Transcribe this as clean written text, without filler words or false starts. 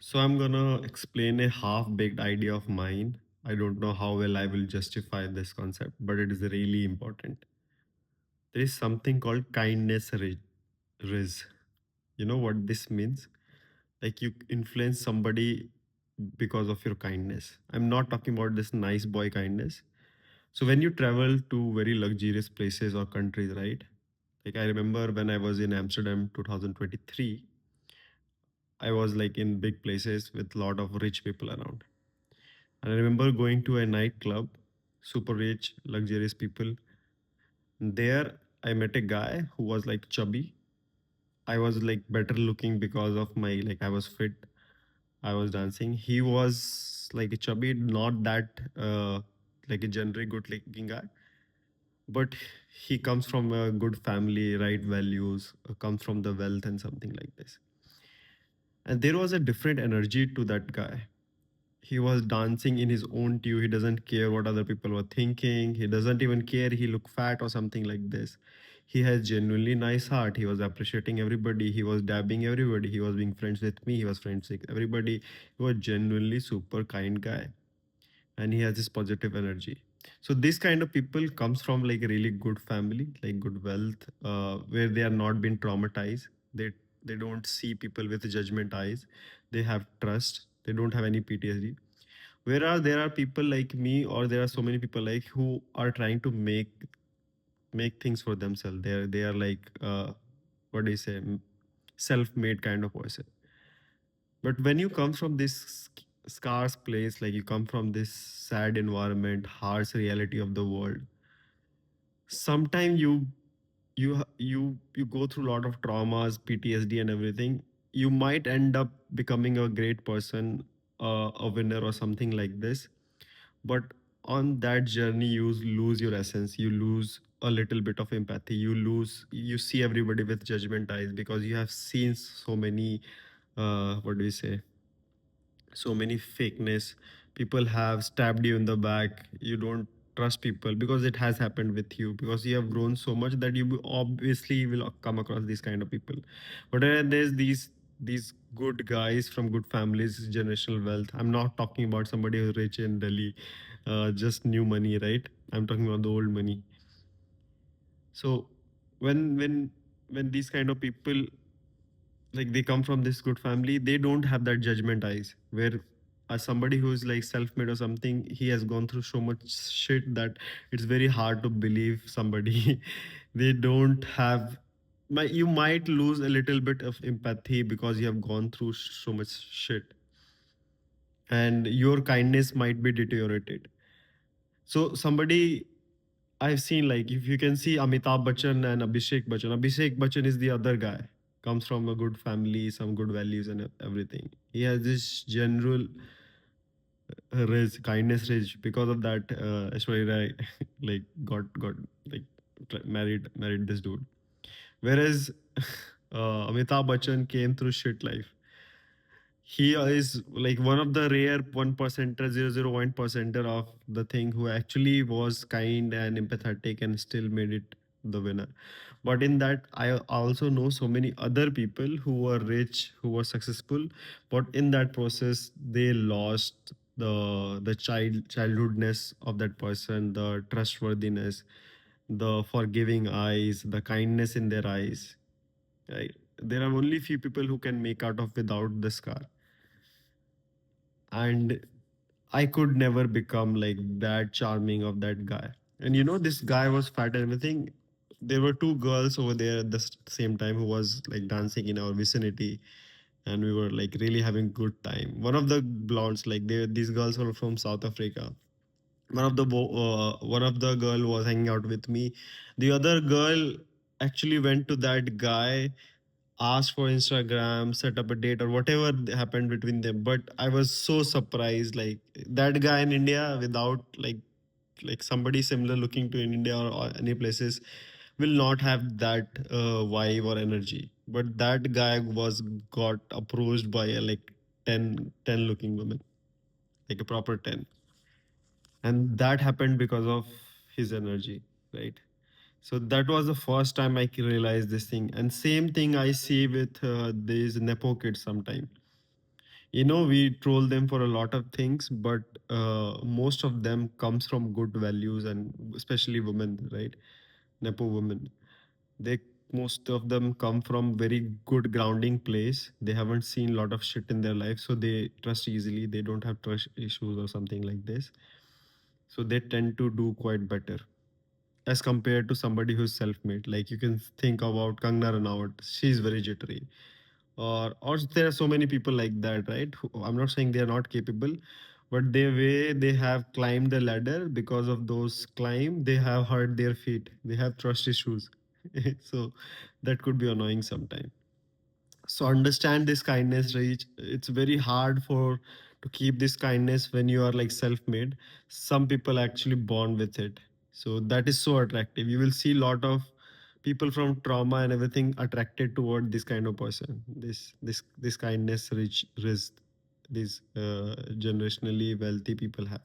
So I'm gonna explain a half-baked idea of mine. I don't know how well I will justify this concept, but it is really important. There is something called Rizz. You know what this means? Like you influence somebody because of your kindness. I'm not talking about this nice boy kindness. So when you travel to very luxurious places or countries, right? Like I remember when I was in Amsterdam 2023, I was like in big places with a lot of rich people around. And I remember going to a nightclub, super rich, luxurious people. There, I met a guy who was like chubby. I was like better looking because of my like I was fit. I was dancing. He was like a chubby, not that like a generic good looking guy, but he comes from a good family, right values, comes from the wealth and something like this. And there was a different energy to that guy. He was dancing in his own tune. He doesn't care what other people were thinking. He doesn't even care he look fat or something like this. He has genuinely nice heart. He was appreciating everybody. He was dabbing everybody. He was being friends with me. He was friends with everybody. He was genuinely super kind guy, and he has this positive energy. So this kind of people comes from like a really good family, like good wealth, where they are not been traumatized. They don't see people with judgment eyes. They have trust. They don't have any PTSD. Whereas there are people like me, or there are so many people like who are trying to make things for themselves. They are like what do you say, self-made kind of person. But when you come from this scarce place, like you come from this sad environment, harsh reality of the world, sometimes you go through a lot of traumas, PTSD, and everything. You might end up becoming a great person, a winner, or something like this. But on that journey, you lose your essence. You lose a little bit of empathy. You see everybody with judgment eyes because you have seen so many. What do you say? So many fakeness. People have stabbed you in the back. You don't trust people because it has happened with you, because you have grown so much that you obviously will come across these kind of people. But there's these good guys from good families, generational wealth. I'm not talking about somebody who's rich in Delhi, just new money, right? I'm talking about the old money. So when these kind of people, like they come from this good family, they don't have that judgment eyes, where somebody who's like self-made or something, he has gone through so much shit that it's very hard to believe somebody. They don't have you might lose a little bit of empathy because you have gone through so much shit, and your kindness might be deteriorated. So somebody, I've seen, like, if you can see Amitabh Bachchan and Abhishek Bachchan. Abhishek Bachchan is the other guy. Comes from a good family, some good values and everything. He has this general kindness rage. Because of that, Aishwarya Rai like got like married this dude. Whereas Amitabh Bachchan came through shit life. He is like one of the rare 1%er, 0.01% of the thing who actually was kind and empathetic and still made it the winner. But in that, I also know so many other people who were rich, who were successful, but in that process, they lost the childhoodness of that person, the trustworthiness, the forgiving eyes, the kindness in their eyes. Right? There are only few people who can make out of without the scar. And I could never become like that charming of that guy. And this guy was fat and everything. There were two girls over there at the same time who was like dancing in our vicinity, and we were like really having good time. One of the blondes, like these girls were from South Africa. One of the girl was hanging out with me. The other girl actually went to that guy, asked for Instagram, set up a date or whatever happened between them. But I was so surprised, like that guy in India without like somebody similar looking to in India, or any places, will not have that vibe or energy. But that guy was got approached by like 10 looking women, like a proper 10. And that happened because of his energy, right? So that was the first time I realized this thing. And same thing I see with these nepo kids sometime. We troll them for a lot of things, but most of them comes from good values, and especially women, right? Nepo women, they most of them come from very good grounding place. They haven't seen a lot of shit in their life, so they trust easily. They don't have trust issues or something like this, so they tend to do quite better as compared to somebody who's self-made. Like, you can think about Kangna Ranaut. She's very jittery. Or there are so many people like that, right? I'm not saying they are not capable, but the way they have climbed the ladder, because of those climb, they have hurt their feet. They have trust issues. So that could be annoying sometimes. So understand this kindness, Rage. It's very hard for to keep this kindness when you are like self-made. Some people actually born with it. So that is so attractive. You will see a lot of people from trauma and everything attracted toward this kind of person. This kindness rich risk these generationally wealthy people have.